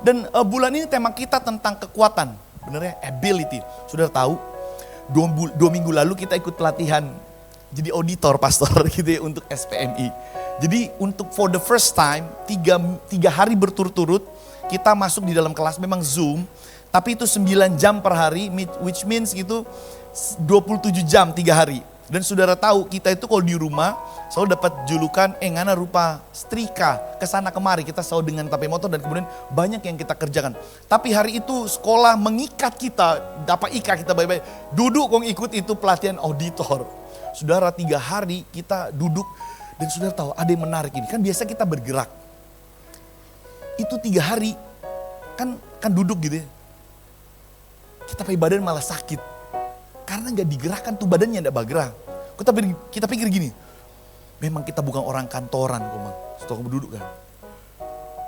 Dan bulan ini tema kita tentang kekuatan. Bener ya? Ability. Sudah tahu, 2 minggu lalu kita ikut pelatihan jadi auditor pastor gitu ya untuk SPMI. Jadi untuk for the first time, 3 hari berturut-turut kita masuk di dalam kelas, memang Zoom. Tapi itu 9 jam per hari, which means gitu 27 jam 3 hari. Dan saudara tahu kita itu kalau di rumah selalu dapat julukan ngana rupa setrika kesana kemari, kita selalu dengan tapi motor dan kemudian banyak yang kita kerjakan. Tapi hari itu sekolah mengikat kita, dapat ikat kita baik-baik. Duduk kong ikut itu pelatihan auditor. Saudara 3 hari kita duduk dan saudara tahu ada yang menarik ini. Kan biasa kita bergerak. Itu 3 hari kan duduk gitu ya. Kita pakai badan malah sakit. Karena gak digerakkan tuh badannya gak bergerak. Kita pikir gini, memang kita bukan orang kantoran kok, setelah duduk kan.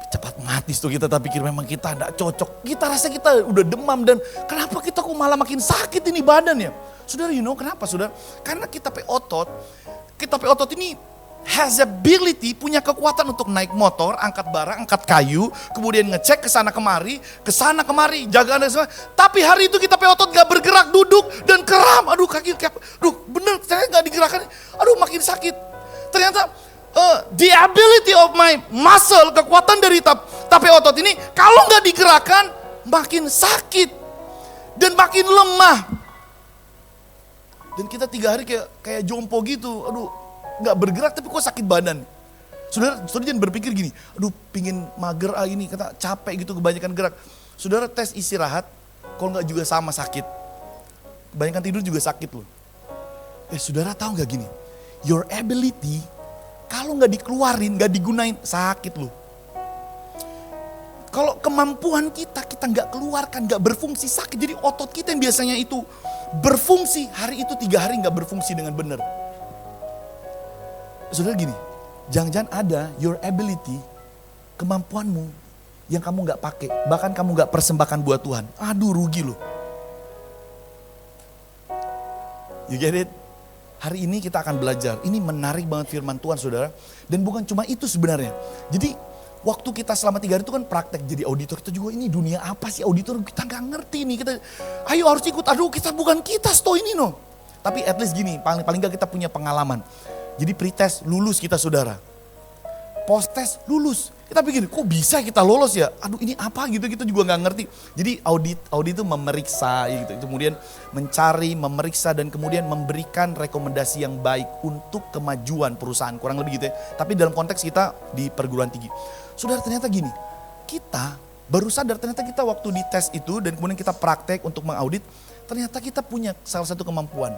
Cepat mati tuh kita pikir memang kita gak cocok. Kita rasa kita udah demam dan kenapa kita kok malah makin sakit ini badannya. Saudara, you know kenapa saudara? Karena kita pakai otot ini has ability, punya kekuatan untuk naik motor, angkat barang, angkat kayu, kemudian ngecek ke sana kemari, jaga anda semua. Tapi hari itu kita pakai otot gak bergerak, duduk dan kram. Aduh kaki, bener saya gak digerakkan. Aduh makin sakit. Ternyata the ability of my muscle, kekuatan dari tape otot ini, kalau gak digerakkan makin sakit dan makin lemah. Dan kita 3 hari kayak jompo gitu, aduh. Gak bergerak tapi kok sakit badan. Saudara jangan berpikir gini, aduh pingin mager ini, kata capek gitu kebanyakan gerak. Saudara tes istirahat, kalau gak juga sama sakit. Kebanyakan tidur juga sakit loh. Saudara tahu gak gini, your ability kalau gak dikeluarin, gak digunain, sakit loh. Kalau kemampuan kita gak keluarkan, gak berfungsi, sakit. Jadi otot kita yang biasanya itu berfungsi, hari itu 3 hari gak berfungsi dengan benar. Saudara gini, jangan-jangan ada your ability, kemampuanmu yang kamu gak pakai, bahkan kamu gak persembahkan buat Tuhan. Aduh rugi loh. You get it? Hari ini kita akan belajar, ini menarik banget firman Tuhan saudara. Dan bukan cuma itu sebenarnya. Jadi waktu kita selama 3 hari itu kan praktek jadi auditor, kita juga ini dunia apa sih auditor, kita gak ngerti nih. Kita ayo harus ikut, aduh kita bukan kita sto ini no. Tapi at least gini, paling gak kita punya pengalaman. Jadi pretest lulus kita saudara. Post test lulus. Kita pikir kok bisa kita lolos ya? Aduh ini apa gitu, kita juga gak ngerti. Jadi audit itu memeriksa gitu. Kemudian mencari, memeriksa dan kemudian memberikan rekomendasi yang baik untuk kemajuan perusahaan. Kurang lebih gitu ya. Tapi dalam konteks kita di perguruan tinggi. Saudara ternyata gini, kita baru sadar ternyata kita waktu di tes itu dan kemudian kita praktek untuk mengaudit. Ternyata kita punya salah satu kemampuan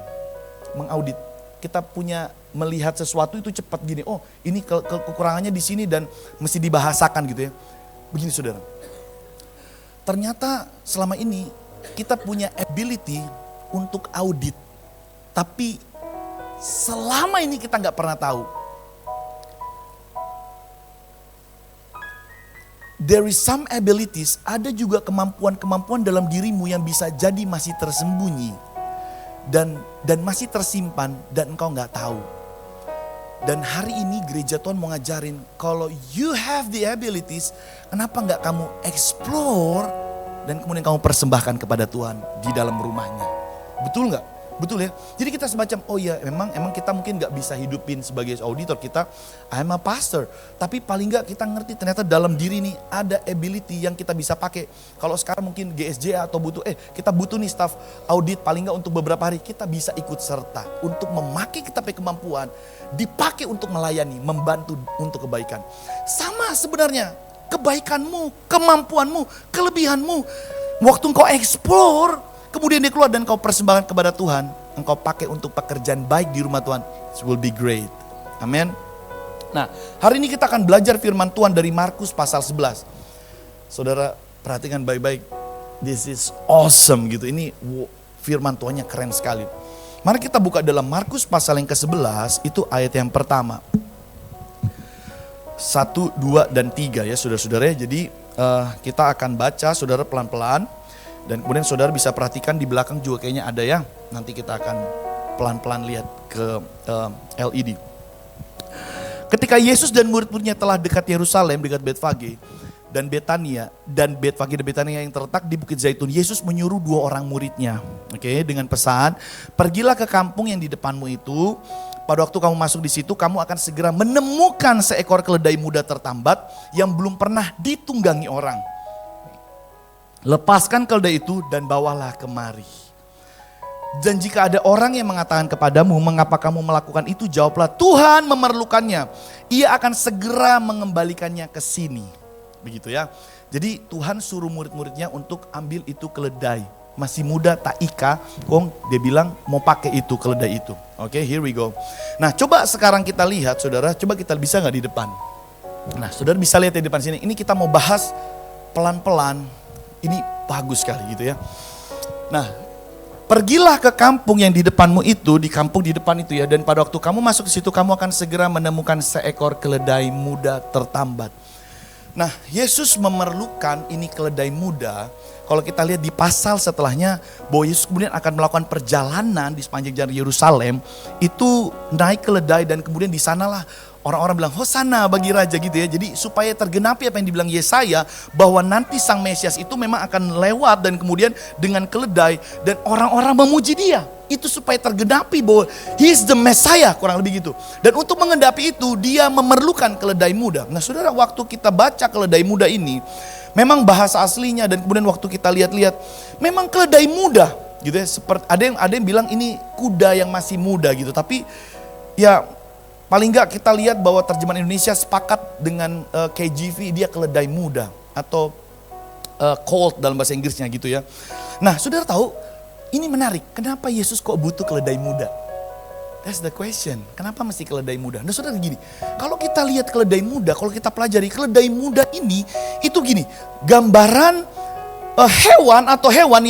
mengaudit. Kita punya melihat sesuatu itu cepat gini, oh ini kekurangannya di sini dan mesti dibahasakan gitu ya. Begini saudara, ternyata selama ini kita punya ability untuk audit. Tapi selama ini kita gak pernah tahu. There is some abilities, ada juga kemampuan-kemampuan dalam dirimu yang bisa jadi masih tersembunyi. Dan masih tersimpan dan engkau gak tahu. Dan hari ini gereja Tuhan mau ngajarin kalau you have the abilities, kenapa gak kamu explore dan kemudian kamu persembahkan kepada Tuhan di dalam rumahnya. Betul gak? Betul ya? Jadi kita semacam, oh ya emang kita mungkin gak bisa hidupin sebagai auditor. Kita, I'm a pastor. Tapi paling gak kita ngerti ternyata dalam diri nih ada ability yang kita bisa pakai. Kalau sekarang mungkin GSJ atau kita butuh nih staff audit paling gak untuk beberapa hari. Kita bisa ikut serta untuk memakai kita punya kemampuan. Dipakai untuk melayani, membantu untuk kebaikan. Sama sebenarnya kebaikanmu, kemampuanmu, kelebihanmu. Waktu engkau explore, kemudian dia keluar dan kau persembahkan kepada Tuhan. Engkau pakai untuk pekerjaan baik di rumah Tuhan. It will be great. Amin. Nah hari ini kita akan belajar firman Tuhan dari Markus pasal 11. Saudara perhatikan baik-baik. This is awesome gitu. Ini firman Tuhannya keren sekali. Mari kita buka dalam Markus pasal yang ke-11. Itu ayat yang pertama. 1, 2, dan 3 ya saudara-saudara. Jadi kita akan baca saudara pelan-pelan. Dan kemudian saudara bisa perhatikan di belakang juga kayaknya ada ya. Nanti kita akan pelan-pelan lihat ke LED. Ketika Yesus dan murid-muridnya telah dekat Yerusalem, dekat Betfage, dan Betania dan Betfage dan Betania yang terletak di Bukit Zaitun, Yesus menyuruh 2 orang muridnya, dengan pesan, pergilah ke kampung yang di depanmu itu. Pada waktu kamu masuk di situ, kamu akan segera menemukan seekor keledai muda tertambat yang belum pernah ditunggangi orang. Lepaskan keledai itu dan bawalah kemari. Dan jika ada orang yang mengatakan kepadamu, mengapa kamu melakukan itu? Jawablah, Tuhan memerlukannya. Ia akan segera mengembalikannya ke sini. Begitu ya. Jadi Tuhan suruh murid-muridnya untuk ambil itu keledai. Masih muda tak ika, kong dia bilang mau pakai itu keledai itu. Oke, here we go. Nah, coba sekarang kita lihat saudara, coba kita bisa gak di depan? Nah, saudara bisa lihat di depan sini. Ini kita mau bahas pelan-pelan. Ini bagus sekali gitu ya. Nah, pergilah ke kampung yang di depanmu itu, di kampung di depan itu ya. Dan pada waktu kamu masuk ke situ, kamu akan segera menemukan seekor keledai muda tertambat. Nah, Yesus memerlukan ini keledai muda. Kalau kita lihat di pasal setelahnya, bahwa Yesus kemudian akan melakukan perjalanan di sepanjang jalan Yerusalem, itu naik keledai dan kemudian di sanalah orang-orang bilang Hosana bagi raja gitu ya. Jadi supaya tergenapi apa yang dibilang Yesaya, bahwa nanti Sang Mesias itu memang akan lewat dan kemudian dengan keledai dan orang-orang memuji dia. Itu supaya tergenapi bahwa he is the Messiah, kurang lebih gitu. Dan untuk mengendapi itu dia memerlukan keledai muda. Nah saudara, waktu kita baca keledai muda ini, memang bahasa aslinya dan kemudian waktu kita lihat-lihat, memang keledai muda gitu ya. Seperti ada yang bilang ini kuda yang masih muda gitu. Tapi ya paling enggak kita lihat bahwa terjemahan Indonesia sepakat dengan KJV, dia keledai muda atau colt dalam bahasa Inggrisnya gitu ya. Nah saudara tahu, ini menarik, kenapa Yesus kok butuh keledai muda? That's the question, kenapa mesti keledai muda? Nah saudara gini, kalau kita lihat keledai muda, kalau kita pelajari keledai muda ini, itu gini, gambaran hewan atau hewan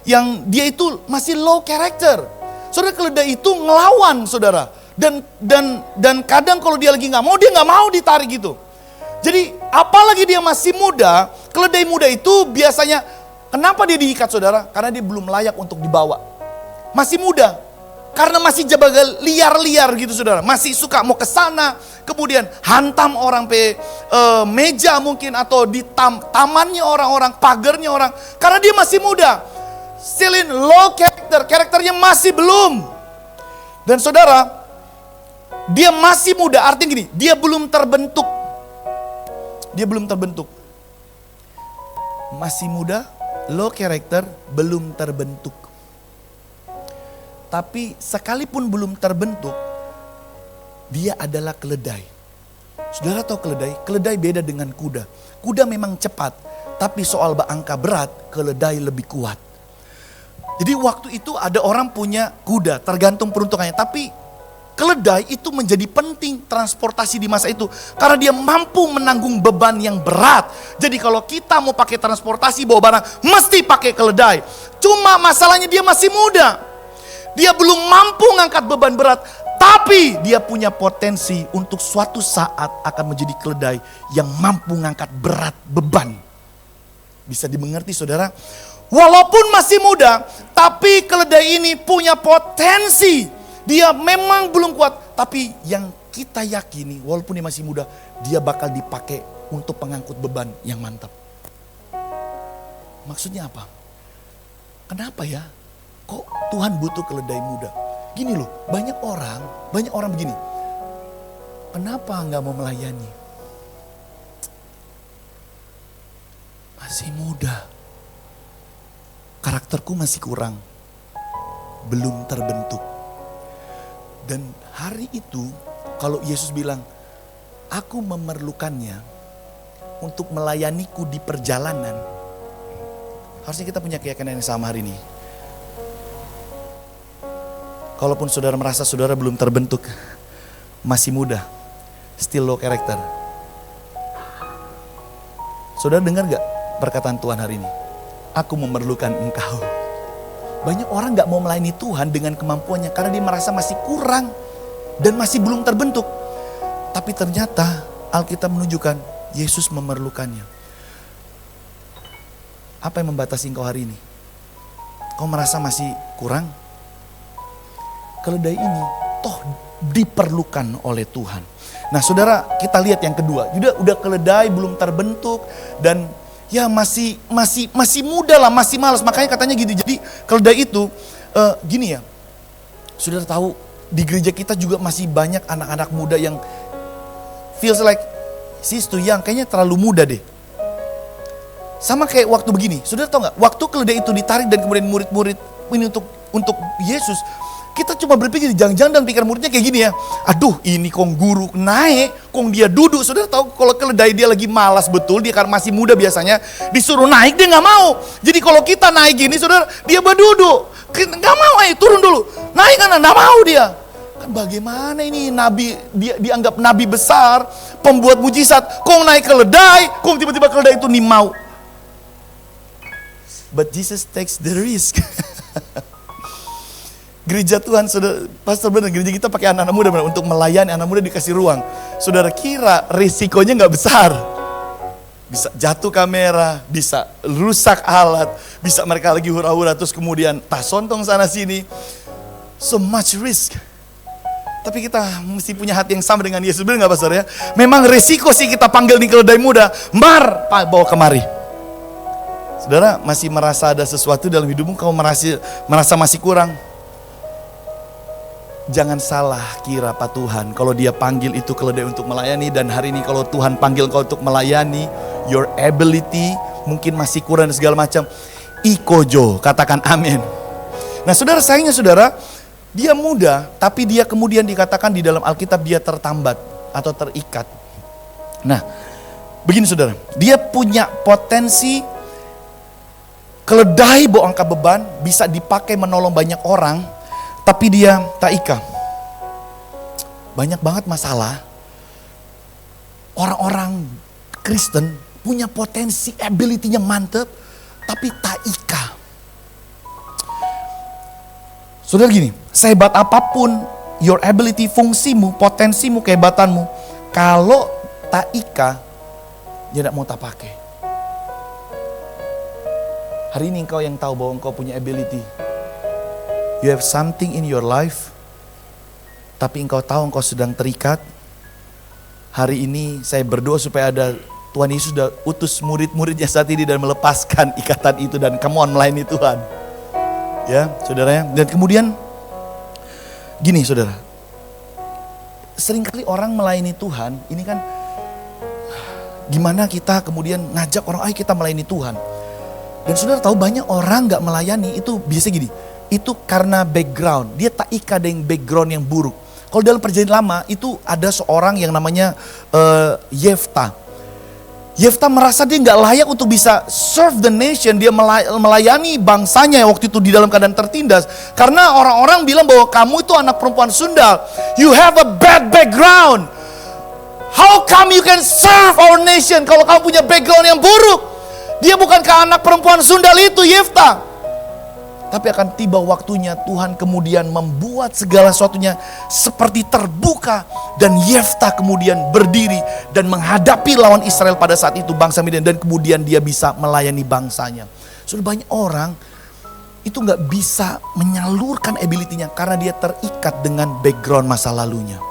yang dia itu masih low character. Saudara, keledai itu ngelawan saudara. Dan kadang kalau dia lagi nggak mau, dia nggak mau ditarik gitu. Jadi apalagi dia masih muda, keledai muda itu biasanya, kenapa dia diikat saudara? Karena dia belum layak untuk dibawa. Masih muda, karena masih jabagal liar-liar gitu saudara. Masih suka mau ke sana, kemudian hantam orang meja mungkin, atau di tamannya orang-orang, pagarnya orang. Karena dia masih muda, still in low character, karakternya masih belum. Dan saudara, dia masih muda, artinya gini, dia belum terbentuk. Dia belum terbentuk. Masih muda, low character, belum terbentuk. Tapi sekalipun belum terbentuk, dia adalah keledai. Saudara tahu keledai? Keledai beda dengan kuda. Kuda memang cepat, tapi soal angka berat, keledai lebih kuat. Jadi waktu itu ada orang punya kuda, tergantung peruntukannya. Tapi keledai itu menjadi penting transportasi di masa itu. Karena dia mampu menanggung beban yang berat. Jadi kalau kita mau pakai transportasi bawa barang, mesti pakai keledai. Cuma masalahnya dia masih muda. Dia belum mampu ngangkat beban berat. Tapi dia punya potensi untuk suatu saat akan menjadi keledai yang mampu ngangkat berat beban. Bisa dimengerti saudara? Walaupun masih muda, tapi keledai ini punya potensi. Dia memang belum kuat, tapi yang kita yakini walaupun dia masih muda, dia bakal dipakai untuk pengangkut beban yang mantap. Maksudnya apa? Kenapa ya? Kok Tuhan butuh keledai muda? Gini loh, banyak orang begini. Kenapa nggak mau melayani? Masih muda. Karakterku masih kurang. Belum terbentuk. Dan hari itu kalau Yesus bilang, aku memerlukannya untuk melayaniku di perjalanan. Harusnya kita punya keyakinan yang sama hari ini. Kalaupun saudara merasa saudara belum terbentuk, masih muda, still low character. Saudara dengar gak perkataan Tuhan hari ini? Aku memerlukan engkau. Banyak orang gak mau melayani Tuhan dengan kemampuannya karena dia merasa masih kurang dan masih belum terbentuk. Tapi ternyata Alkitab menunjukkan Yesus memerlukannya. Apa yang membatasi engkau hari ini? Kau merasa masih kurang? Keledai ini toh diperlukan oleh Tuhan. Nah saudara, kita lihat yang kedua. Udah keledai, belum terbentuk, dan ya masih muda lah, masih malas. Makanya katanya gini, jadi keledai itu gini ya, saudara tahu di gereja kita juga masih banyak anak-anak muda yang feels like she's too young, kayaknya terlalu muda deh. Sama kayak waktu begini, saudara tahu nggak? Waktu keledai itu ditarik dan kemudian murid-murid ini untuk Yesus, kita cuma berpikir, jangan-jangan dan pikir muridnya kayak gini ya. Aduh, ini kong guru naik, kong dia duduk. Saudara tahu kalau keledai dia lagi malas betul, dia karena masih muda biasanya, disuruh naik dia nggak mau. Jadi kalau kita naik gini, saudara, dia berduduk. Nggak mau, ayo turun dulu. Naik kan, nggak mau dia. Kan bagaimana ini nabi, dia dianggap nabi besar, pembuat mujizat. Kong naik keledai, kong tiba-tiba keledai itu nih mau. But Jesus takes the risk. Gereja Tuhan, saudara, pastor benar, gereja kita pakai anak-anak muda benar, untuk melayani anak muda dikasih ruang. Saudara kira risikonya nggak besar. Bisa jatuh kamera, bisa rusak alat, bisa mereka lagi hura-hura terus kemudian tas sontong sana sini. So much risk. Tapi kita mesti punya hati yang sama dengan Yesus, benar nggak pastor ya? Memang risiko sih kita panggil nih keledai muda, bawa kemari. Saudara masih merasa ada sesuatu dalam hidupmu, kamu merasa masih kurang. Jangan salah kira Pak Tuhan, kalau dia panggil itu keledai untuk melayani, dan hari ini kalau Tuhan panggil kau untuk melayani, your ability mungkin masih kurang dan segala macam. Ikojo, katakan amin. Nah saudara, sayangnya saudara, dia muda, tapi dia kemudian dikatakan di dalam Alkitab dia tertambat atau terikat. Nah, begini saudara, dia punya potensi keledai bawa angkat beban, bisa dipakai menolong banyak orang, tapi dia taika. Banyak banget masalah. Orang-orang Kristen punya potensi, ability-nya mantep, tapi taika. Saudara gini, sehebat apapun your ability, fungsimu, potensimu, kehebatanmu, kalau taika, dia tidak mau tak pakai. Hari ini engkau yang tahu bahwa engkau punya ability. You have something in your life, tapi engkau tahu engkau sedang terikat. Hari ini saya berdoa supaya ada, Tuhan Yesus sudah utus murid-muridnya saat ini dan melepaskan ikatan itu, dan come on melayani Tuhan. Ya saudara ya. Dan kemudian gini saudara, seringkali orang melayani Tuhan, ini kan gimana kita kemudian ngajak orang, ayo kita melayani Tuhan. Dan saudara tahu banyak orang gak melayani itu biasa gini, itu karena background, dia tak ikat dengan background yang buruk. Kalau dalam perjanjian lama itu ada seorang yang namanya Yefta. Yefta merasa dia nggak layak untuk bisa serve the nation, dia melayani bangsanya waktu itu di dalam keadaan tertindas. Karena orang-orang bilang bahwa kamu itu anak perempuan sundal, you have a bad background. How come you can serve our nation kalau kamu punya background yang buruk? Dia bukankah anak perempuan sundal itu, Yefta? Tapi akan tiba waktunya Tuhan kemudian membuat segala sesuatunya seperti terbuka. Dan Yefta kemudian berdiri dan menghadapi lawan Israel pada saat itu, bangsa Midian. Dan kemudian dia bisa melayani bangsanya. Sudah banyak orang itu gak bisa menyalurkan ability-nya karena dia terikat dengan background masa lalunya.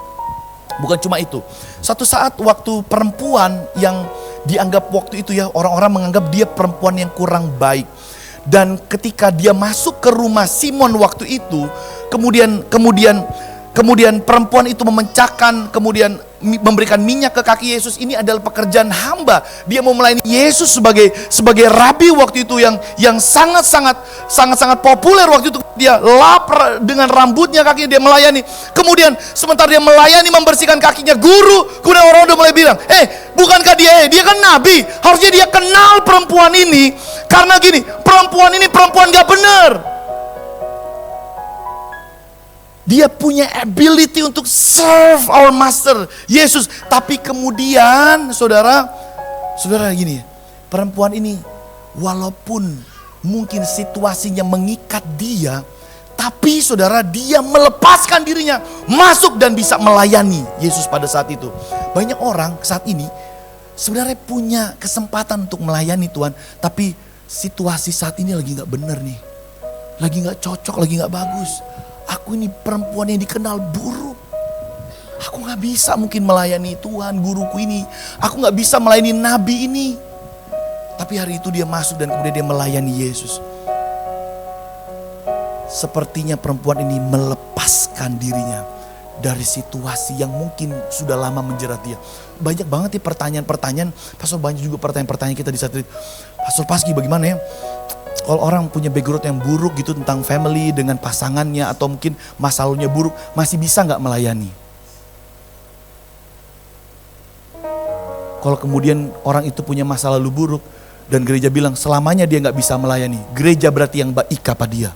Bukan cuma itu. Suatu saat waktu perempuan yang dianggap waktu itu ya, orang-orang menganggap dia perempuan yang kurang baik. Dan ketika dia masuk ke rumah Simon waktu itu, kemudian perempuan itu memecahkan, kemudian memberikan minyak ke kaki Yesus. Ini adalah pekerjaan hamba. Dia mau melayani Yesus sebagai rabi waktu itu yang sangat populer waktu itu. Dia lap dengan rambutnya kakinya, dia melayani. Kemudian sementara dia melayani membersihkan kakinya guru, kemudian orang udah mulai bilang, bukankah dia kan nabi? Harusnya dia kenal perempuan ini. Karena gini, perempuan ini perempuan gak benar. Dia punya ability untuk serve our master Yesus. Tapi kemudian saudara gini, perempuan ini walaupun mungkin situasinya mengikat dia, tapi saudara dia melepaskan dirinya, masuk dan bisa melayani Yesus pada saat itu. Banyak orang saat ini sebenarnya punya kesempatan untuk melayani Tuhan, tapi situasi saat ini lagi gak benar nih. Lagi gak cocok, lagi gak bagus. Aku ini perempuan yang dikenal buruk. Aku gak bisa mungkin melayani Tuhan, guruku ini. Aku gak bisa melayani nabi ini. Tapi hari itu dia masuk dan kemudian dia melayani Yesus. Sepertinya perempuan ini melepaskan dirinya dari situasi yang mungkin sudah lama menjerat dia. Banyak banget nih pertanyaan-pertanyaan. Pastor, banyak juga pertanyaan-pertanyaan kita di saat itu. Pastor Paski, bagaimana ya? Kalau orang punya background yang buruk gitu tentang family dengan pasangannya atau mungkin masa lalunya buruk, masih bisa gak melayani? Kalau kemudian orang itu punya masa lalu buruk dan gereja bilang selamanya dia gak bisa melayani, gereja berarti yang baik apa dia?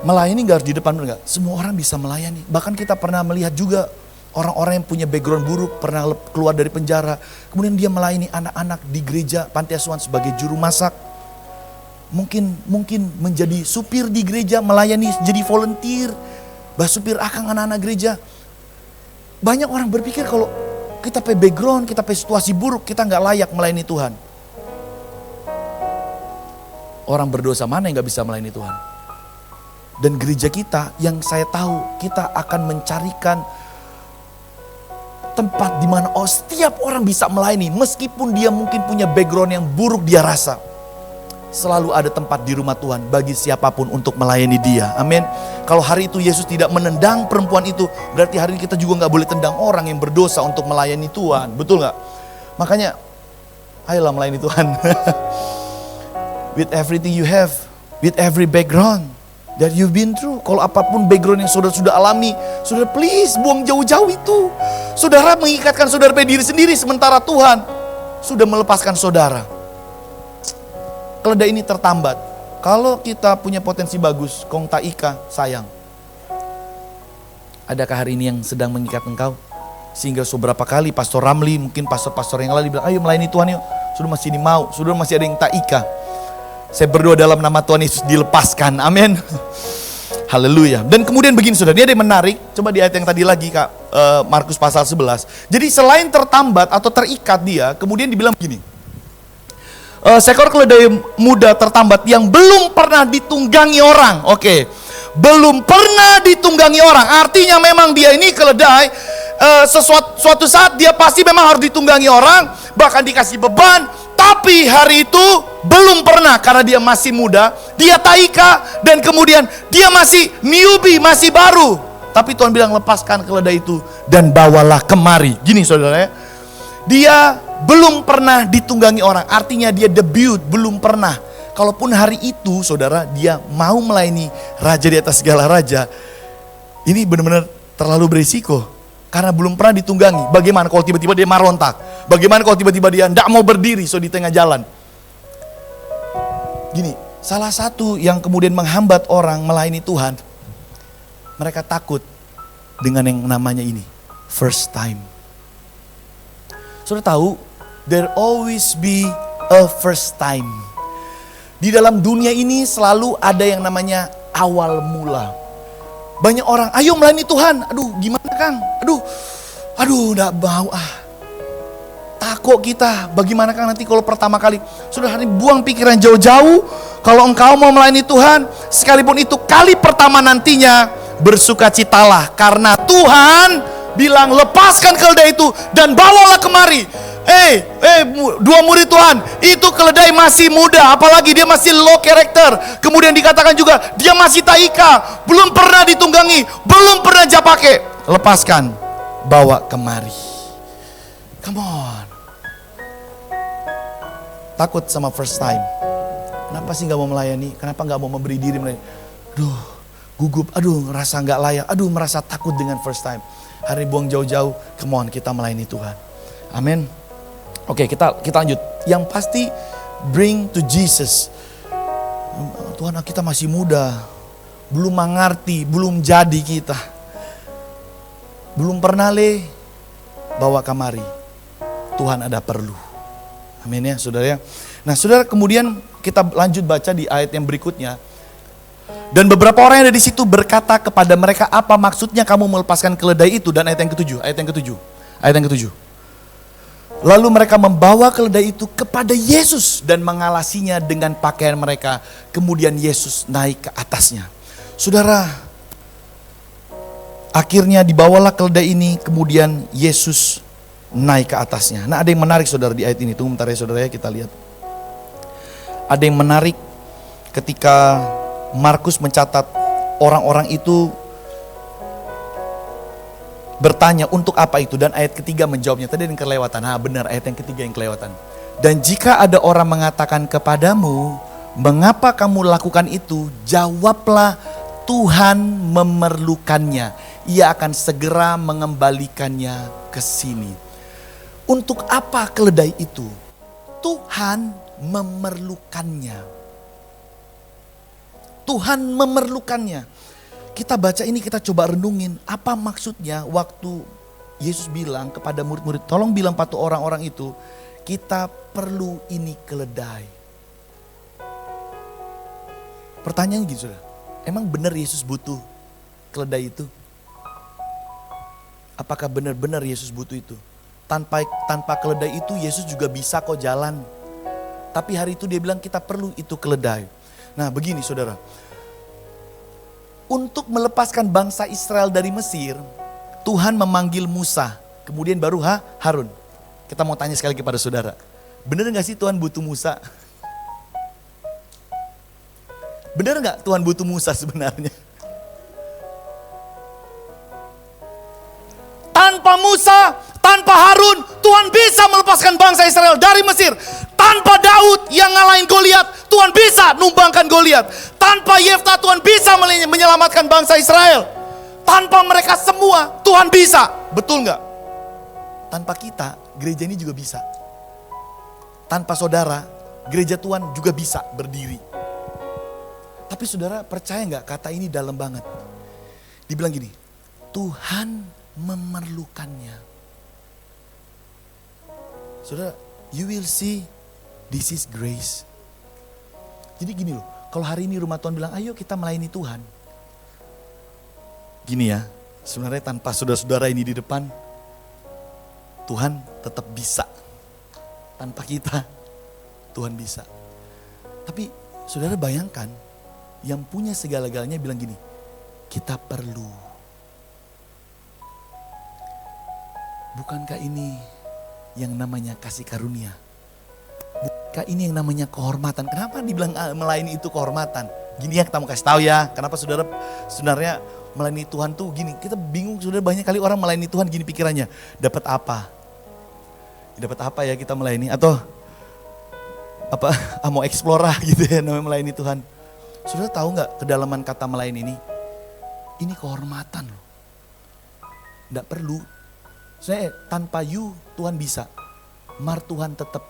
Melayani gak harus di depan, benar gak? Semua orang bisa melayani. Bahkan kita pernah melihat juga orang-orang yang punya background buruk, pernah keluar dari penjara, kemudian dia melayani anak-anak di gereja panti asuhan sebagai juru masak. Mungkin menjadi supir di gereja, melayani jadi volunteer, supir akang anak-anak gereja. Banyak orang berpikir kalau kita punya background, kita punya situasi buruk, kita gak layak melayani Tuhan. Orang berdosa mana yang gak bisa melayani Tuhan? Dan gereja kita yang saya tahu, kita akan mencarikan tempat di mana setiap orang bisa melayani. Meskipun dia mungkin punya background yang buruk dia rasa. Selalu ada tempat di rumah Tuhan bagi siapapun untuk melayani dia. Amin. Kalau hari itu Yesus tidak menendang perempuan itu, berarti hari ini kita juga gak boleh tendang orang yang berdosa untuk melayani Tuhan. Betul gak? Makanya, ayolah melayani Tuhan. With everything you have, with every background that you've been through. Kalau apapun background yang saudara sudah alami, saudara please buang jauh-jauh itu. Saudara mengikatkan saudara pada diri sendiri, sementara Tuhan sudah melepaskan saudara. Keledai ini tertambat. Kalau kita punya potensi bagus, kong taika, sayang. Adakah hari ini yang sedang mengikat engkau? Sehingga beberapa kali Pastor Ramli, mungkin pastor-pastor yang lain bilang, ayo melayani Tuhan yuk. Sudah masih ini mau, sudah masih ada yang taika. Saya berdoa dalam nama Tuhan Yesus dilepaskan. Amin. Haleluya. Dan kemudian begini saudara, ini ada yang menarik. Coba di ayat yang tadi lagi Kak, Markus pasal 11. Jadi selain tertambat atau terikat dia, kemudian dibilang begini. Seekor keledai muda tertambat yang belum pernah ditunggangi orang. Oke. Belum pernah ditunggangi orang. Artinya memang dia ini keledai, suatu saat dia pasti memang harus ditunggangi orang, bahkan dikasih beban. Tapi hari itu belum pernah karena dia masih muda, dia taika dan kemudian dia masih newbie, masih baru. Tapi Tuhan bilang lepaskan keledai itu dan bawalah kemari. Gini saudara ya, dia belum pernah ditunggangi orang, artinya dia debut, belum pernah. Kalaupun hari itu saudara dia mau melayani raja di atas segala raja, ini benar-benar terlalu berisiko. Karena belum pernah ditunggangi. Bagaimana kalau tiba-tiba dia marontak? Bagaimana kalau tiba-tiba dia tidak mau berdiri di tengah jalan? Gini, salah satu yang kemudian menghambat orang melayani Tuhan, mereka takut dengan yang namanya ini, first time. Sudah tahu, there always be a first time. Di dalam dunia ini selalu ada yang namanya awal mula. Banyak orang, ayo melayani Tuhan. Aduh, gimana Kang? Aduh, enggak mau Takut kita. Bagaimana Kang nanti kalau pertama kali? Sudah hari buang pikiran jauh-jauh. Kalau engkau mau melayani Tuhan, sekalipun itu kali pertama nantinya, bersukacitalah. Karena Tuhan bilang lepaskan keledai itu dan bawalah kemari. Dua murid Tuhan, itu keledai masih muda, apalagi dia masih low character. Kemudian dikatakan juga dia masih taika, belum pernah ditunggangi, belum pernah japake. Lepaskan, bawa kemari. Come on. Takut sama first time. Kenapa sih gak mau melayani? Kenapa gak mau memberi diri melayani? Aduh, gugup, ngerasa gak layak, merasa takut dengan first time. Hari buang jauh-jauh, come on, kita melayani Tuhan. Amin. Oke, kita lanjut. Yang pasti bring to Jesus. Tuhan, kita masih muda, belum mengerti, belum jadi kita. Belum pernah bawa kamari. Tuhan ada perlu. Amin ya saudara ya. Nah saudara, kemudian kita lanjut baca di ayat yang berikutnya. Dan beberapa orang yang ada di situ berkata kepada mereka, apa maksudnya kamu melepaskan keledai itu? Dan ayat yang ketujuh. Lalu mereka membawa keledai itu kepada Yesus dan mengalasinya dengan pakaian mereka. Kemudian Yesus naik ke atasnya. Saudara, Akhirnya dibawalah keledai ini, kemudian Yesus naik ke atasnya. Nah, ada yang menarik saudara di ayat ini. Tunggu bentar ya saudara ya, kita lihat. Ada yang menarik ketika Markus mencatat orang-orang itu bertanya untuk apa itu, dan ayat ketiga menjawabnya. Tadi ada yang kelewatan. Nah benar, ayat yang ketiga yang kelewatan. Dan jika ada orang mengatakan kepadamu, mengapa kamu lakukan itu? Jawablah, Tuhan memerlukannya. Ia akan segera mengembalikannya ke sini. Untuk apa keledai itu? Tuhan memerlukannya. Tuhan memerlukannya. Kita baca ini, kita coba renungin. Apa maksudnya waktu Yesus bilang kepada murid-murid, tolong bilang pada orang-orang itu, kita perlu ini keledai. Pertanyaan gitu, saudara. Emang benar Yesus butuh keledai itu? Apakah benar-benar Yesus butuh itu? Tanpa keledai itu Yesus juga bisa kok jalan. Tapi hari itu dia bilang kita perlu itu keledai. Nah begini saudara. Untuk melepaskan bangsa Israel dari Mesir, Tuhan memanggil Musa. Kemudian baru Harun. Kita mau tanya sekali lagi pada saudara. Benar gak sih Tuhan butuh Musa? Benar gak Tuhan butuh Musa sebenarnya? Tanpa Musa, tanpa Harun, Tuhan bisa melepaskan bangsa Israel dari Mesir. Tanpa Daud yang ngalahin Goliat, Tuhan bisa numbangkan Goliat. Tanpa Yefta, Tuhan bisa menyelamatkan bangsa Israel. Tanpa mereka semua, Tuhan bisa. Betul nggak? Tanpa kita, gereja ini juga bisa. Tanpa saudara, gereja Tuhan juga bisa berdiri. Tapi saudara percaya nggak kata ini dalam banget? Dibilang gini, Tuhan memerlukannya. Saudara, you will see this is grace. Jadi gini loh, kalau hari ini rumah Tuhan bilang, ayo kita melayani Tuhan. Gini ya, sebenarnya tanpa saudara-saudara ini di depan, Tuhan tetap bisa. Tanpa kita, Tuhan bisa. Tapi saudara bayangkan, yang punya segala-galanya bilang gini, kita perlu. Bukankah ini yang namanya kasih karunia? Bukankah ini yang namanya kehormatan? Kenapa dibilang melayani itu kehormatan? Gini ya, kita mau kasih tahu ya. Kenapa saudara sebenarnya melayani Tuhan tuh gini. Kita bingung, saudara, banyak kali orang melayani Tuhan gini pikirannya. Dapat apa? Dapat apa ya kita melayani? Atau apa? Mau eksplora gitu ya namanya melayani Tuhan. Saudara tahu nggak kedalaman kata melayani ini? Ini kehormatan loh. Nggak perlu. Saya tanpa you Tuhan bisa. Mar Tuhan tetap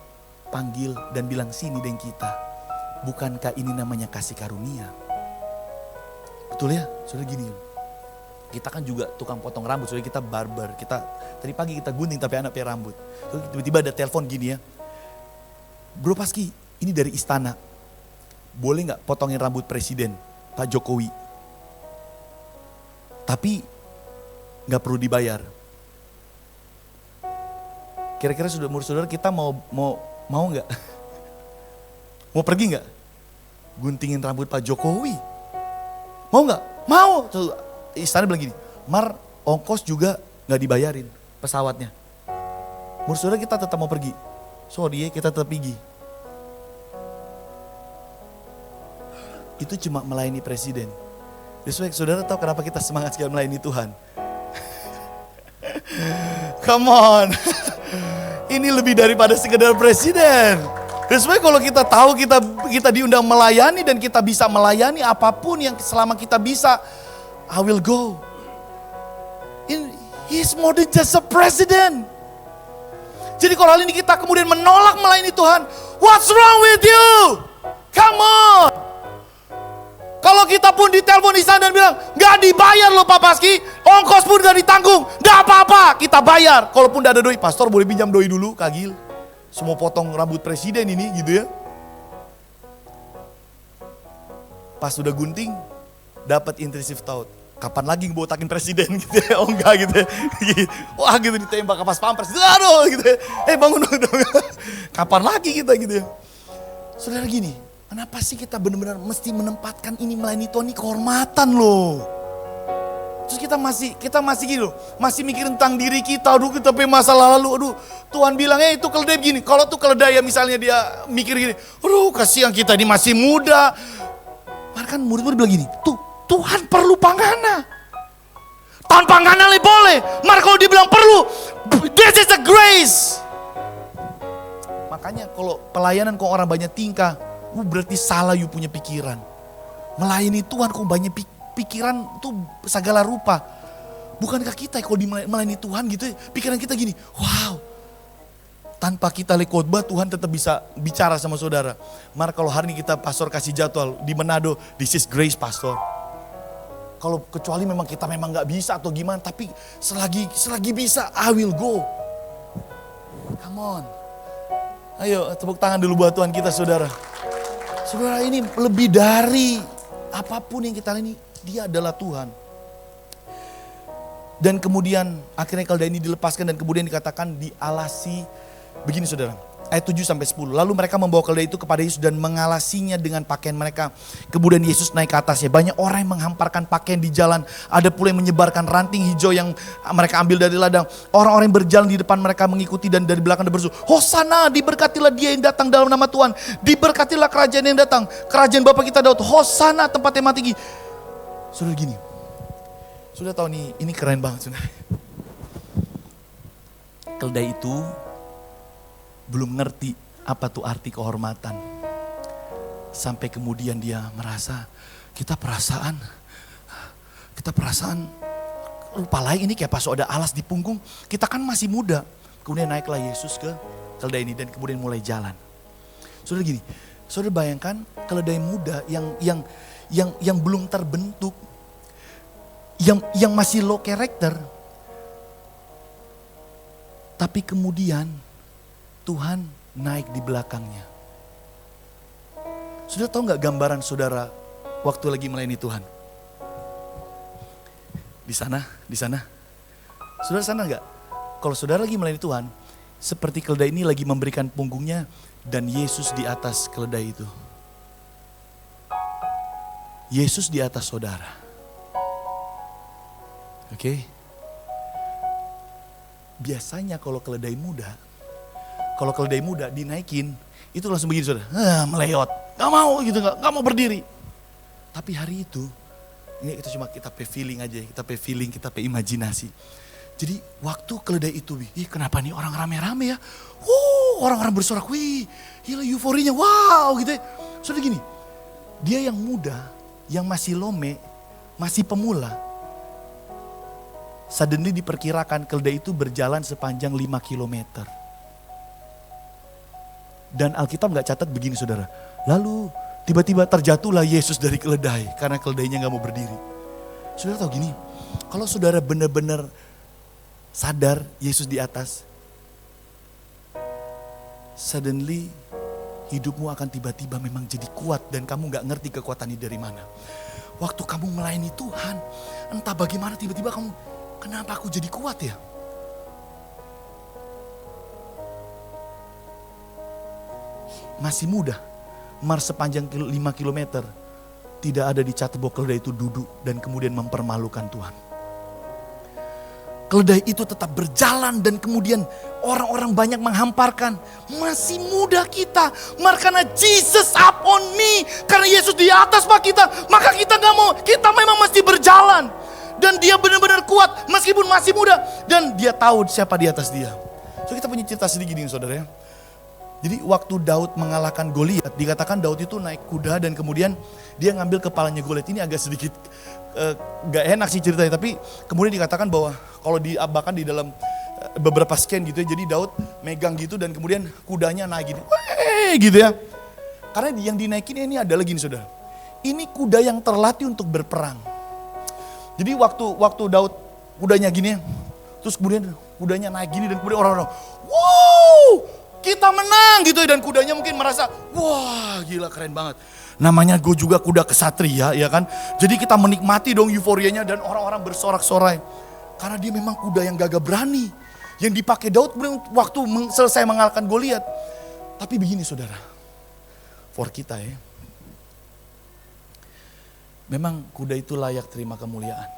panggil dan bilang sini dengan kita. Bukankah ini namanya kasih karunia? Betul ya? Saudara gini. Kita kan juga tukang potong rambut. Saudara kita barber. Kita tadi pagi kita gunting tapi anak pakai rambut. Tiba-tiba ada telepon gini ya. Bro Paski, ini dari istana. Boleh gak potongin rambut presiden Pak Jokowi? Tapi gak perlu dibayar. Kira-kira saudara kita mau nggak? Mau pergi nggak? Guntingin rambut Pak Jokowi? Mau nggak? Mau. Istana bilang gini, Mar ongkos juga nggak dibayarin pesawatnya. Menurut saudara kita tetap mau pergi? Sorry ya, kita tetap pergi. Itu cuma melayani presiden. Jadi saudara tahu kenapa kita semangat sekali melayani Tuhan? Come on. Ini lebih daripada sekedar presiden. Dan sebenarnya kalau kita tahu kita diundang melayani dan kita bisa melayani apapun yang selama kita bisa, I will go. He's more than just a president. Jadi kalau hal ini kita kemudian menolak melayani Tuhan, what's wrong with you? Come on. Kalau kita pun ditelepon istana dan bilang, gak dibayar loh Pak Paski, ongkos pun gak ditanggung, gak apa-apa, kita bayar. Kalaupun gak ada doi, pastor boleh pinjam doi dulu, Kagil. Semua potong rambut presiden ini gitu ya. Pas sudah gunting, dapat intrusive thought. Kapan lagi ngebotakin presiden gitu ya, oh enggak gitu ya. Wah gitu ditembak pas pampres, aduh gitu ya. Bangun dong. Kapan lagi kita gitu ya. Saudara gini, kenapa sih kita benar-benar mesti menempatkan ini melayani Tuhan ini kehormatan loh. Terus kita masih gini loh, masih mikir tentang diri kita, aduh kita punya masa lalu, aduh Tuhan bilang itu keledai begini. Kalau tuh keledai ya misalnya dia mikir gini, aduh kasihan kita ini masih muda. Bahkan murid-murid bilang gini, Tuhan perlu pangana. Tanpa pangana boleh, maka kalau dia bilang perlu, this is a grace. Makanya kalau pelayanan kok orang banyak tingkah, berarti salah you punya pikiran. Melayani Tuhan kok banyak pikiran tuh segala rupa. Bukankah kita kalau melayani Tuhan gitu, pikiran kita gini, wow. Tanpa kita khotbah Tuhan tetap bisa bicara sama saudara. Maka kalau hari ini kita pastor kasih jadwal di Manado, this is grace pastor. Kalau kecuali memang kita memang gak bisa atau gimana, tapi selagi bisa I will go. Come on. Ayo tepuk tangan dulu buat Tuhan kita saudara. Saudara ini lebih dari apapun yang kita ini, dia adalah Tuhan. Dan kemudian akhirnya keledai ini dilepaskan dan kemudian dikatakan dialasi. Begini saudara, ayat 7-10. Lalu mereka membawa keledai itu kepada Yesus dan mengalasinya dengan pakaian mereka. Kemudian Yesus naik ke atasnya. Banyak orang yang menghamparkan pakaian di jalan. Ada pula yang menyebarkan ranting hijau yang mereka ambil dari ladang. Orang-orang yang berjalan di depan mereka mengikuti dan dari belakang berseru, Hosana, diberkatilah dia yang datang dalam nama Tuhan. Diberkatilah kerajaan yang datang. Kerajaan Bapa kita Daud. Hosana tempat yang tinggi. Saudara gini. Sudah tahu nih, ini keren banget saudara. Keledai itu belum ngerti apa tuh arti kehormatan. Sampai kemudian dia merasa kita perasaan rupa lain ini kayak pas ada alas di punggung. Kita kan masih muda. Kemudian naiklah Yesus ke keledai ini dan kemudian mulai jalan. Saudara gini, saudara bayangkan keledai muda yang belum terbentuk, yang masih low character. Tapi kemudian Tuhan naik di belakangnya. Sudah tahu gak gambaran saudara waktu lagi melayani Tuhan? Di sana. Saudara sana gak? Kalau saudara lagi melayani Tuhan, seperti keledai ini lagi memberikan punggungnya dan Yesus di atas keledai itu. Yesus di atas saudara. Oke? Biasanya kalau keledai muda dinaikin, itu langsung begini saudara, meleyot, gak mau gitu, gak mau berdiri. Tapi hari itu, ini kita cuma kita feeling aja, kita imajinasi. Jadi waktu keledai itu, kenapa nih orang rame-rame ya? Orang-orang bersorak, gila euforinya, wow gitu ya. Saudara gini, dia yang muda, yang masih lome, masih pemula. Suddenly diperkirakan keledai itu berjalan sepanjang 5 kilometer. Dan Alkitab gak catat begini saudara. Lalu tiba-tiba terjatuhlah Yesus dari keledai. Karena keledainya gak mau berdiri. Saudara tahu gini. Kalau saudara benar-benar sadar Yesus di atas. Suddenly hidupmu akan tiba-tiba memang jadi kuat. Dan kamu gak ngerti kekuatannya dari mana. Waktu kamu melayani Tuhan. Entah bagaimana tiba-tiba kamu, kenapa aku jadi kuat ya? Masih muda, sepanjang 5 kilometer, tidak ada dicatat bahwa keledai itu duduk dan kemudian mempermalukan Tuhan. Keledai itu tetap berjalan dan kemudian orang-orang banyak menghamparkan. Masih muda kita, karena Jesus upon me, karena Yesus di atas kita, maka kita gak mau, kita memang mesti berjalan. Dan dia benar-benar kuat meskipun masih muda. Dan dia tahu siapa di atas dia. So kita punya cerita sedikit ini saudara ya. Jadi waktu Daud mengalahkan Goliat, dikatakan Daud itu naik kuda dan kemudian dia ngambil kepalanya Goliat. Ini agak sedikit gak enak sih ceritanya, tapi kemudian dikatakan bahwa kalau bahkan di dalam beberapa scan gitu ya, jadi Daud megang gitu dan kemudian kudanya naik gini, gitu ya. Karena yang dinaikin ini adalah gini saudara, ini kuda yang terlatih untuk berperang. Jadi waktu Daud kudanya gini ya, terus kemudian kudanya naik gini dan kemudian orang-orang, wow, kita menang gitu ya. Dan kudanya mungkin merasa, wah gila keren banget. Namanya gue juga kuda kesatria ya kan. Jadi kita menikmati dong euforianya dan orang-orang bersorak-sorai. Karena dia memang kuda yang gagah berani. Yang dipakai Daud waktu selesai mengalahkan Goliat. Tapi begini saudara, for kita ya. Memang kuda itu layak terima kemuliaan.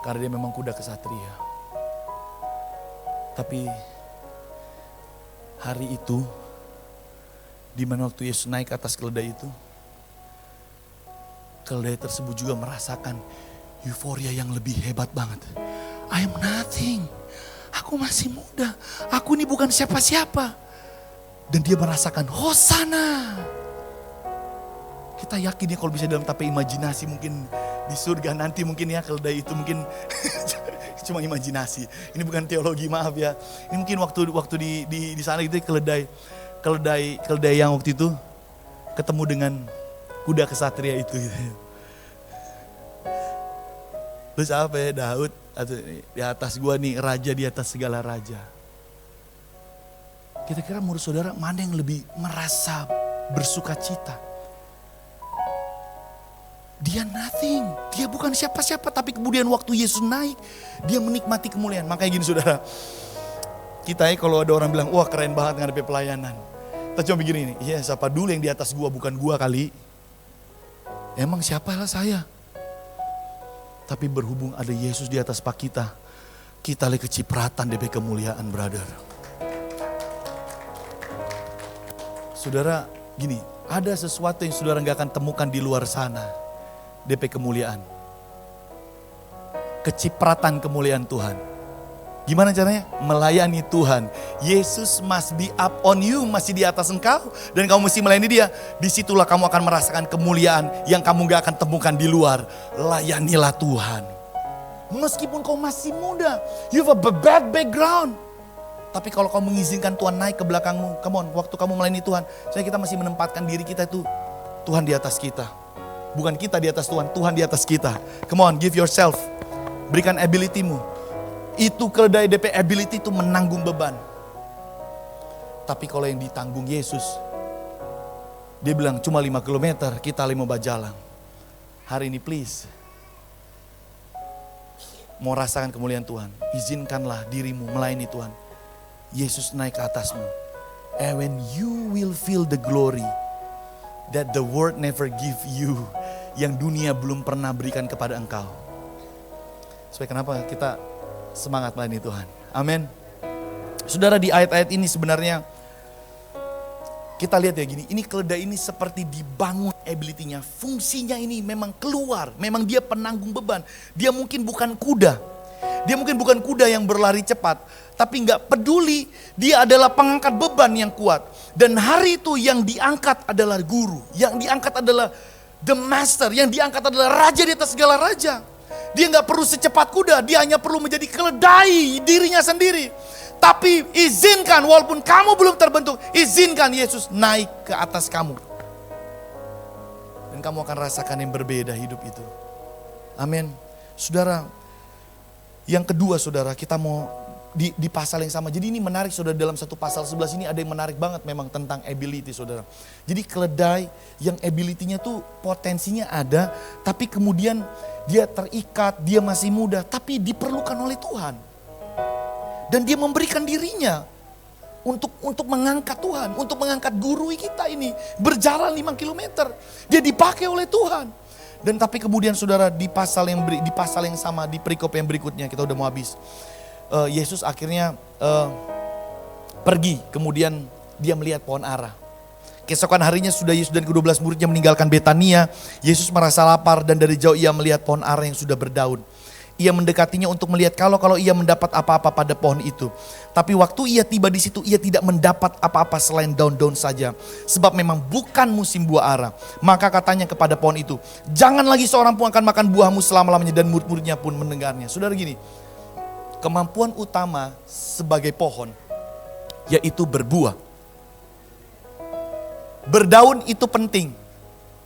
Karena dia memang kuda kesatria. Tapi hari itu, di mana waktu Yesus naik ke atas keledai itu, keledai tersebut juga merasakan euforia yang lebih hebat banget. I am nothing. Aku masih muda. Aku ini bukan siapa-siapa. Dan dia merasakan Hosana. Kita yakin ya kalau bisa dalam tape imajinasi, mungkin di surga nanti mungkin ya keledai itu mungkin cuma imajinasi. Ini bukan teologi, maaf ya. Ini mungkin waktu di sana gitu keledai yang waktu itu ketemu dengan kuda kesatria itu gitu. Terus apa ya, Daud di atas gua nih, raja di atas segala raja. Kira-kira menurut saudara mana yang lebih merasa bersuka cita? Dia nothing, dia bukan siapa-siapa, tapi kemudian waktu Yesus naik, dia menikmati kemuliaan. Makanya gini saudara, kita ya kalau ada orang bilang, wah keren banget ngadepi pelayanan. Kita coba begini nih, iya siapa dulu yang di atas gua, bukan gua kali. Emang siapalah saya? Tapi berhubung ada Yesus di atas pak kita lagi kecipratan DP kemuliaan, brother. Saudara, gini, ada sesuatu yang saudara gak akan temukan di luar sana. DP kemuliaan. Kecipratan kemuliaan Tuhan. Gimana caranya? Melayani Tuhan. Yesus must be up on you, masih di atas engkau. Dan kamu mesti melayani dia. Disitulah kamu akan merasakan kemuliaan yang kamu gak akan temukan di luar. Layanilah Tuhan. Meskipun kau masih muda, you have a bad background. Tapi kalau kau mengizinkan Tuhan naik ke belakangmu, come on, waktu kamu melayani Tuhan, saya kita masih menempatkan diri kita itu, Tuhan di atas kita. Bukan kita di atas Tuhan, Tuhan di atas kita. Come on, give yourself. Berikan ability-mu. Itu keledai DP ability itu menanggung beban. Tapi kalau yang ditanggung Yesus, dia bilang cuma 5 km, kita 5 bajalang. Hari ini please, mau rasakan kemuliaan Tuhan, izinkanlah dirimu melayani Tuhan. Yesus naik ke atasmu. And when you will feel the glory that the world never give you, yang dunia belum pernah berikan kepada engkau. Supaya kenapa kita semangat melayani Tuhan. Amin. Saudara, di ayat-ayat ini sebenarnya kita lihat ya gini, ini keledai ini seperti dibangun ability-nya. Fungsinya ini memang keluar, memang dia penanggung beban. Dia mungkin bukan kuda. Dia mungkin bukan kuda yang berlari cepat, tapi gak peduli, dia adalah pengangkat beban yang kuat. Dan hari itu yang diangkat adalah guru, yang diangkat adalah the master, yang diangkat adalah raja di atas segala raja. Dia gak perlu secepat kuda, dia hanya perlu menjadi keledai dirinya sendiri. Tapi izinkan, walaupun kamu belum terbentuk, izinkan Yesus naik ke atas kamu. Dan kamu akan rasakan yang berbeda hidup itu. Amin. Saudara, yang kedua saudara, kita mau di pasal yang sama. Jadi ini menarik saudara, dalam satu pasal 11 ini ada yang menarik banget memang tentang ability saudara. Jadi keledai yang ability-nya tuh potensinya ada, tapi kemudian dia terikat, dia masih muda, tapi diperlukan oleh Tuhan. Dan dia memberikan dirinya untuk mengangkat Tuhan, untuk mengangkat guru kita ini. Berjalan 5 km, dia dipakai oleh Tuhan. Dan tapi kemudian saudara di pasal yang sama, di perikop yang berikutnya, kita udah mau habis. Yesus akhirnya pergi, kemudian dia melihat pohon ara. Keesokan harinya sudah Yesus dan ke-12 muridnya meninggalkan Betania. Yesus merasa lapar dan dari jauh ia melihat pohon ara yang sudah berdaun. Ia mendekatinya untuk melihat kalau ia mendapat apa-apa pada pohon itu. Tapi waktu ia tiba di situ, ia tidak mendapat apa-apa selain daun-daun saja. Sebab memang bukan musim buah ara. Maka katanya kepada pohon itu, jangan lagi seorang pun akan makan buahmu selama-lamanya. Dan murid-muridnya pun mendengarnya. Saudara gini, kemampuan utama sebagai pohon, yaitu berbuah. Berdaun itu penting.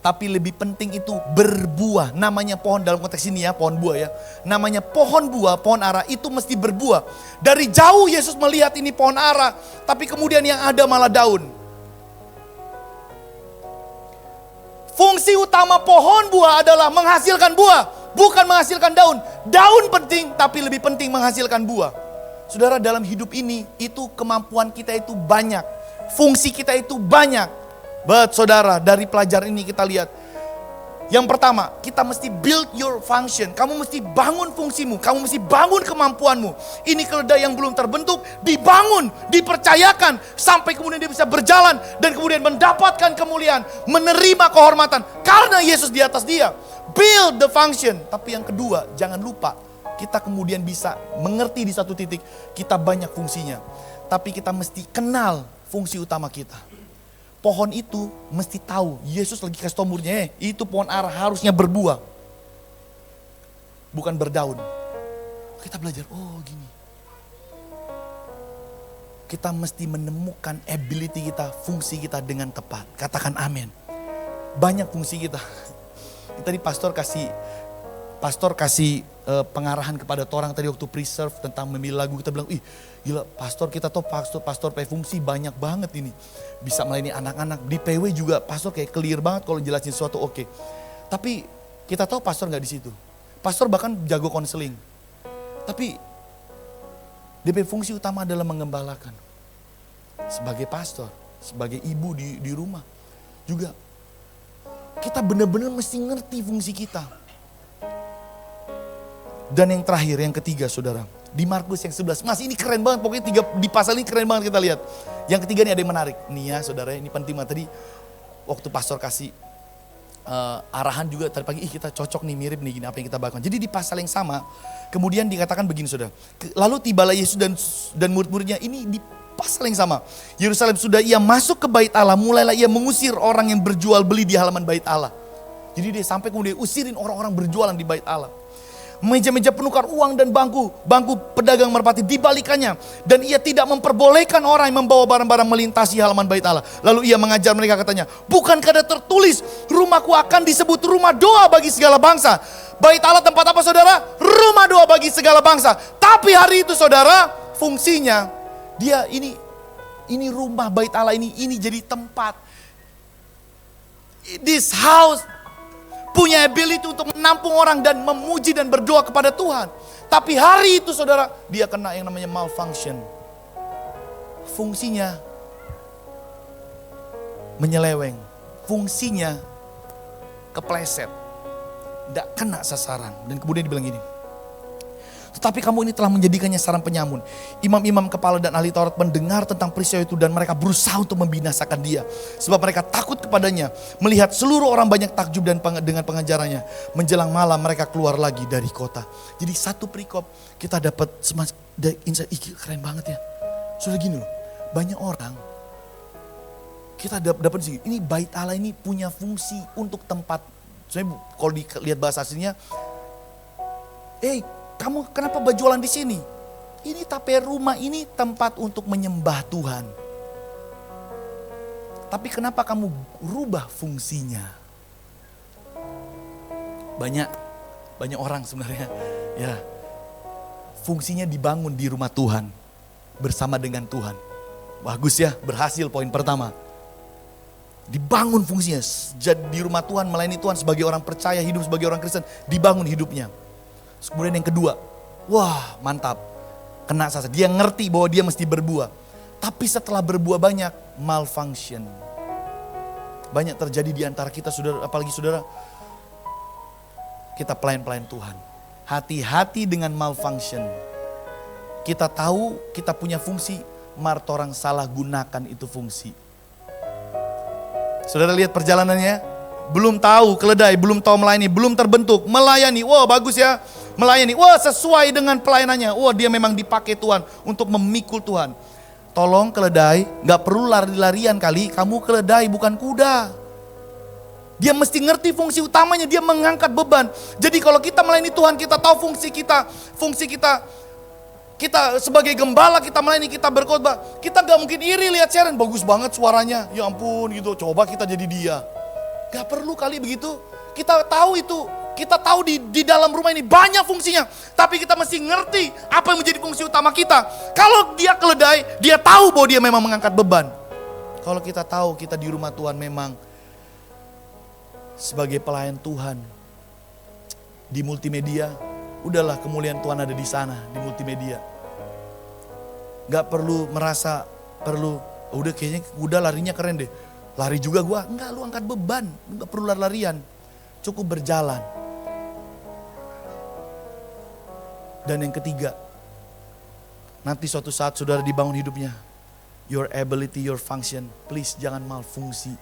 Tapi lebih penting itu berbuah. Namanya pohon dalam konteks ini ya, pohon buah ya. Namanya pohon buah, pohon ara itu mesti berbuah. Dari jauh Yesus melihat ini pohon ara, tapi kemudian yang ada malah daun. Fungsi utama pohon buah adalah menghasilkan buah, bukan menghasilkan daun. Daun penting, tapi lebih penting menghasilkan buah. Saudara, dalam hidup ini, itu kemampuan kita itu banyak. Fungsi kita itu banyak. Saudara, dari pelajaran ini kita lihat Yang pertama, kita mesti build your function. Kamu mesti bangun fungsimu, kamu mesti bangun kemampuanmu. Ini keledai yang belum terbentuk, dibangun, dipercayakan, sampai kemudian dia bisa berjalan, dan kemudian mendapatkan kemuliaan, menerima kehormatan, karena Yesus di atas dia. Build the function. Tapi yang kedua, jangan lupa, kita kemudian bisa mengerti di satu titik, kita banyak fungsinya. Tapi kita mesti kenal fungsi utama kita. Pohon itu mesti tahu, Yesus lagi kasih tau muridnya, itu pohon ara harusnya berbuah, bukan berdaun. Kita belajar, oh gini. Kita mesti menemukan ability kita, fungsi kita dengan tepat. Katakan amin. Banyak fungsi kita. Tadi pastor kasih pengarahan kepada orang tadi waktu preserve tentang memilih lagu. Kita bilang, ih gila pastor, kita tuh pastor fungsi banyak banget ini. Bisa melayani anak-anak, di PW juga pastor kayak clear banget kalau jelasin sesuatu oke. Tapi kita tahu pastor gak di situ. Pastor bahkan jago konseling. Tapi DP fungsi utama adalah mengembalakan. Sebagai pastor, sebagai ibu di rumah juga. Kita benar-benar mesti ngerti fungsi kita. Dan yang terakhir, yang ketiga saudara. Di Markus yang 11. Mas ini keren banget, pokoknya di pasal ini keren banget kita lihat. Yang ketiga ini ada yang menarik. Nih ya saudara, ini penting banget. Tadi waktu pastor kasih arahan juga tadi pagi, kita cocok nih, mirip nih gini apa yang kita bahkan. Jadi di pasal yang sama, kemudian dikatakan begini saudara. Lalu tibalah Yesus dan murid-muridnya, ini di pasal yang sama. Yerusalem sudah ia masuk ke bait Allah, mulailah ia mengusir orang yang berjual beli di halaman bait Allah. Jadi dia sampai kemudian usirin orang-orang berjualan di bait Allah. Meja-meja penukar uang dan bangku pedagang merpati dibalikannya. Dan ia tidak memperbolehkan orang yang membawa barang-barang melintasi halaman bait Allah. Lalu ia mengajar mereka, katanya, bukankah ada tertulis, rumahku akan disebut rumah doa bagi segala bangsa. Bait Allah tempat apa saudara? Rumah doa bagi segala bangsa. Tapi hari itu saudara, fungsinya dia ini rumah bait Allah ini jadi tempat. This house punya ability untuk menampung orang dan memuji dan berdoa kepada Tuhan. Tapi hari itu saudara, dia kena yang namanya malfunction. Fungsinya menyeleweng. Fungsinya kepleset. Tidak kena sasaran. Dan kemudian dibilang gini, tetapi kamu ini telah menjadikannya sarang penyamun. Imam-imam kepala dan ahli Taurat mendengar tentang peristiwa itu dan mereka berusaha untuk membinasakan dia. Sebab mereka takut kepadanya. Melihat seluruh orang banyak takjub dan dengan pengajarannya. Menjelang malam mereka keluar lagi dari kota. Jadi satu perikop kita dapat insight, keren banget ya. Sudah gini loh, banyak orang kita dapat di sini. Ini bait Allah ini punya fungsi untuk tempat. Sebenarnya kalau dilihat bahasa aslinya, kamu kenapa berjualan di sini? Ini tapi rumah ini tempat untuk menyembah Tuhan. Tapi kenapa kamu rubah fungsinya? Banyak orang sebenarnya, ya, fungsinya dibangun di rumah Tuhan, bersama dengan Tuhan. Bagus ya, berhasil poin pertama. Dibangun fungsinya, jadi di rumah Tuhan, melayani Tuhan sebagai orang percaya, hidup sebagai orang Kristen, dibangun hidupnya. Kemudian yang kedua, wah mantap, kena sasaran. Dia ngerti bahwa dia mesti berbuah. Tapi setelah berbuah banyak, malfunction. Banyak terjadi di antara kita, saudara, apalagi saudara, kita pelayan-pelayan Tuhan. Hati-hati dengan malfunction. Kita tahu kita punya fungsi, mari orang salah gunakan itu fungsi. Saudara lihat perjalanannya, belum tahu keledai, belum tahu melayani, belum terbentuk, melayani, wah bagus ya. Melayani, wah sesuai dengan pelayanannya. Wah dia memang dipakai Tuhan untuk memikul Tuhan. Tolong keledai, gak perlu lari-larian kali. Kamu keledai bukan kuda. Dia mesti ngerti fungsi utamanya, dia mengangkat beban. Jadi kalau kita melayani Tuhan, kita tahu fungsi kita. Fungsi kita sebagai gembala, kita melayani, kita berkhotbah. Kita gak mungkin iri lihat Sharon, bagus banget suaranya. Ya ampun gitu, coba kita jadi dia. Gak perlu kali begitu. Kita tahu itu. Kita tahu di dalam rumah ini banyak fungsinya. Tapi kita mesti ngerti apa yang menjadi fungsi utama kita. Kalau dia keledai, dia tahu bahwa dia memang mengangkat beban. Kalau kita tahu kita di rumah Tuhan memang sebagai pelayan Tuhan. Di multimedia, udahlah kemuliaan Tuhan ada di sana, di multimedia. Gak perlu merasa udah kayaknya udah larinya keren deh. Lari juga gua, enggak, lu angkat beban, enggak perlu lari-larian. cukup berjalan. Dan yang ketiga, nanti suatu saat saudara dibangun hidupnya, your ability, your function, please jangan malfungsi.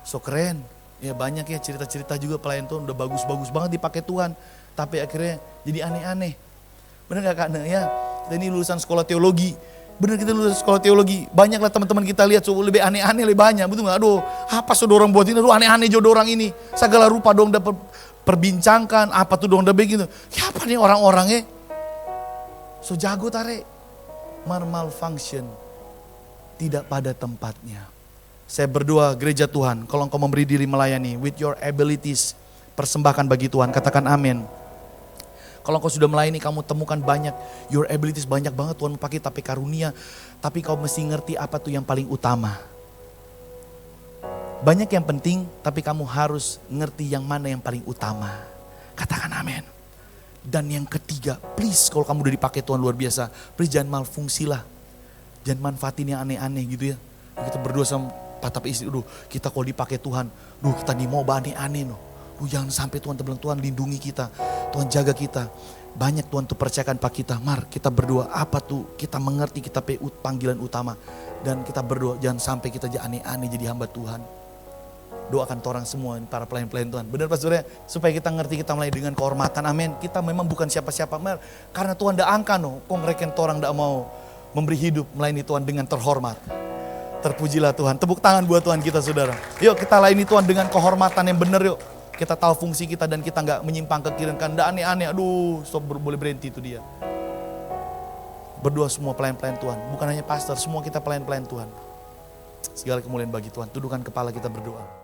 So keren, ya banyak ya cerita-cerita juga pelayan Tuhan udah bagus-bagus banget dipakai Tuhan, tapi akhirnya jadi aneh-aneh. Bener gak Kak? Ya, kita ini lulusan sekolah teologi. Bener kita lulusan sekolah teologi. Banyak lah teman-teman kita lihat lebih aneh-aneh lebih banyak. Betul gak? Aduh, apa saudara orang buat ini? Aduh aneh-aneh jodoh orang ini. Segala rupa dong dapat perbincangkan. Apa tuh dong udah begitu. Ya apa nih orang-orangnya? So jago tarik. Malfunction. Tidak pada tempatnya. Saya berdoa gereja Tuhan. Kalau engkau memberi diri melayani. With your abilities. Persembahkan bagi Tuhan. Katakan amin. Kalau engkau sudah melayani, kamu temukan banyak, your abilities banyak banget Tuhan pakai, tapi karunia. Tapi kau mesti ngerti apa tuh yang paling utama. Banyak yang penting, tapi kamu harus ngerti yang mana yang paling utama. Katakan amin. Dan yang ketiga, please kalau kamu udah dipakai Tuhan luar biasa, please jangan malfungsi lah. Jangan manfaatin yang aneh-aneh gitu ya. Kita berdua sama tapi istri, kita kalau dipakai Tuhan, kita nih mau aneh-aneh no. Jangan sampai Tuhan bilang, Tuhan lindungi kita, Tuhan jaga kita. Banyak Tuhan tuh percayakan Pak kita, kita berdoa apa tuh, kita mengerti kita panggilan utama. Dan kita berdoa jangan sampai kita jadi aneh-aneh jadi hamba Tuhan. Doakan orang semua, para pelayan-pelayan Tuhan. Benar Pak Surya, supaya kita ngerti kita melayani dengan kehormatan, amin. Kita memang bukan siapa-siapa, karena Tuhan dah angka no, kok mereka orang dah mau memberi hidup melayani Tuhan dengan terhormat. Terpujilah Tuhan, tepuk tangan buat Tuhan kita saudara. Yuk kita layani Tuhan dengan kehormatan yang benar yuk. Kita tahu fungsi kita dan kita gak menyimpang ke kiri kan. Nggak aneh-aneh, stop boleh berhenti itu dia. Berdoa semua pelayan-pelayan Tuhan. Bukan hanya pastor, semua kita pelayan-pelayan Tuhan. Segala kemuliaan bagi Tuhan. Tundukkan kepala kita berdoa.